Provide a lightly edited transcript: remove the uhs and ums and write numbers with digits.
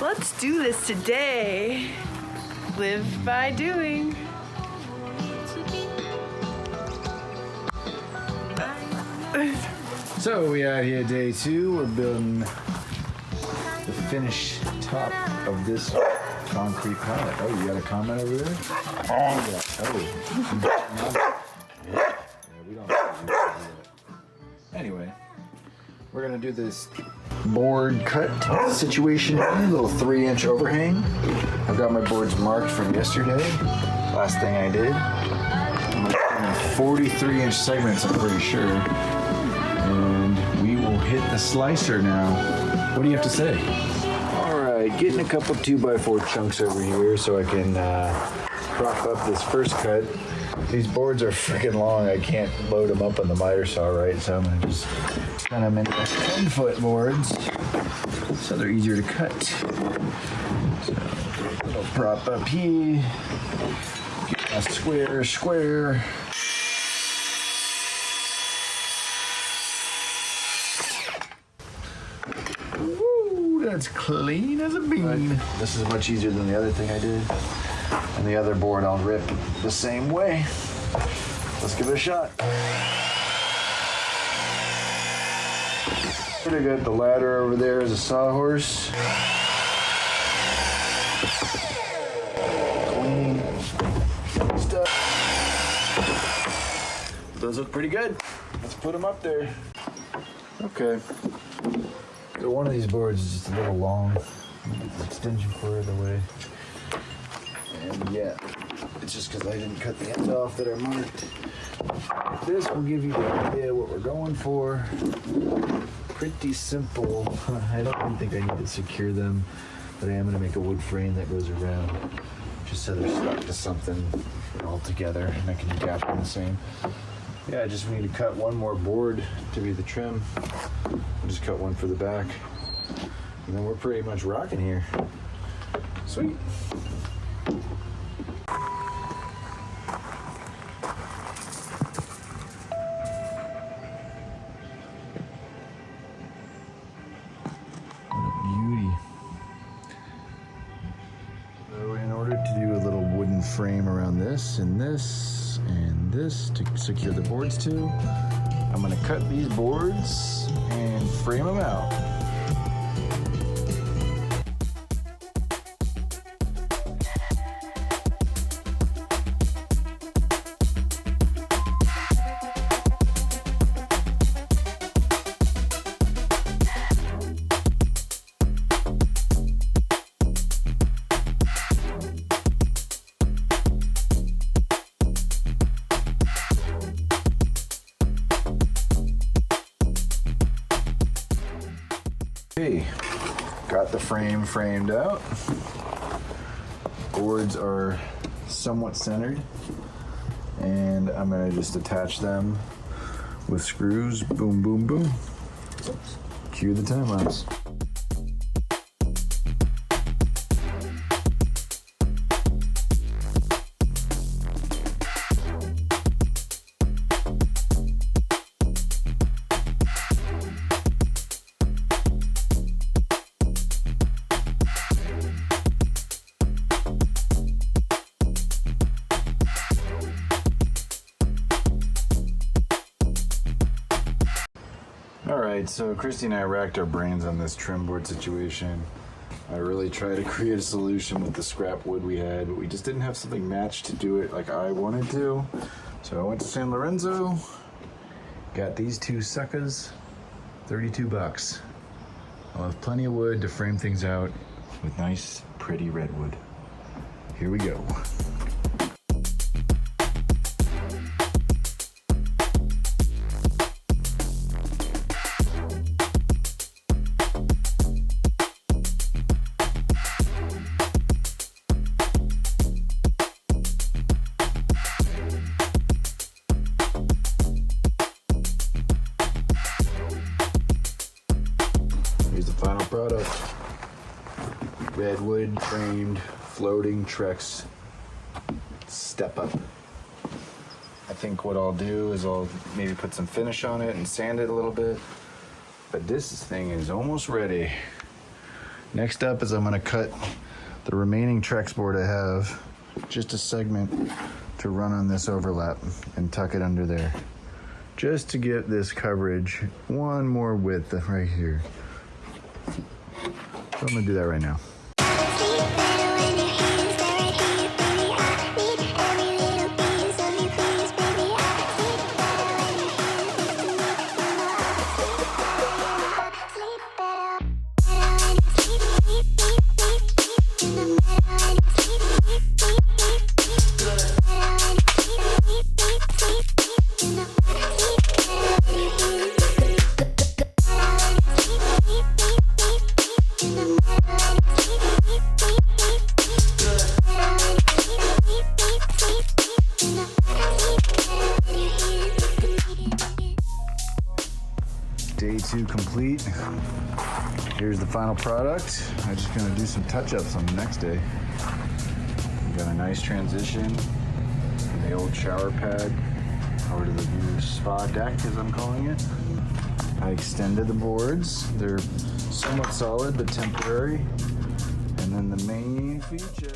Let's do this today. Live by doing. So we out here day 2. We're building the finished top of this concrete pallet. Oh, you got a comment over there? Oh, yeah, we don't have to do that. Anyway, we're gonna do this board cut situation, a little 3-inch overhang. I've got my boards marked from yesterday. Last thing I did. I'm gonna 43-inch segments, I'm pretty sure. And we will hit the slicer now. What do you have to say? All right, getting a couple 2x4 chunks over here so I can prop up this first cut. These boards are freaking long. I can't load them up on the miter saw, right? So I'm gonna just cut them into 10-foot boards so they're easier to cut. So a little prop up here, get a square. Woo, that's clean as a bean. This is much easier than the other thing I did. And the other board I'll rip the same way. Let's give it a shot. I got the ladder over there as a sawhorse. Clean stuff. Those look pretty good. Let's put them up there. Okay. So one of these boards is just a little long. The extension cord the way. And yeah, it's just because I didn't cut the ends off that are marked. This will give you the idea what we're going for. Pretty simple. I don't even think I need to secure them, but I am going to make a wood frame that goes around just so they're stuck to something all together and I can gap them the same. Yeah, I just need to cut one more board to be the trim. I'll just cut one for the back. And then we're pretty much rocking here. Sweet. Frame around this and this and this to secure the boards to. I'm going to cut these boards and frame them out. Okay, got the frame framed out. Boards are somewhat centered, and I'm gonna just attach them with screws. Boom, boom, boom. Cue the time lapse. Alright, so Christy and I racked our brains on this trim board situation. I really tried to create a solution with the scrap wood we had, but we just didn't have something matched to do it like I wanted to. So I went to San Lorenzo, got these two suckers, $32. I'll have plenty of wood to frame things out with nice, pretty redwood. Here we go. Final product, redwood framed floating Trex step up. think what I'll do is I'll maybe put some finish on it and sand it a little bit. But this thing is almost ready. Next up is I'm gonna cut the remaining Trex board I have, just a segment to run on this overlap and tuck it under there. Just to get this coverage one more width right here. So I'm gonna do that right now. Day 2 complete. Here's the final product. I'm just gonna do some touch-ups on the next day. We got a nice transition from the old shower pad over to the new spa deck, as I'm calling it. I extended the boards. They're somewhat solid but temporary. And then the main feature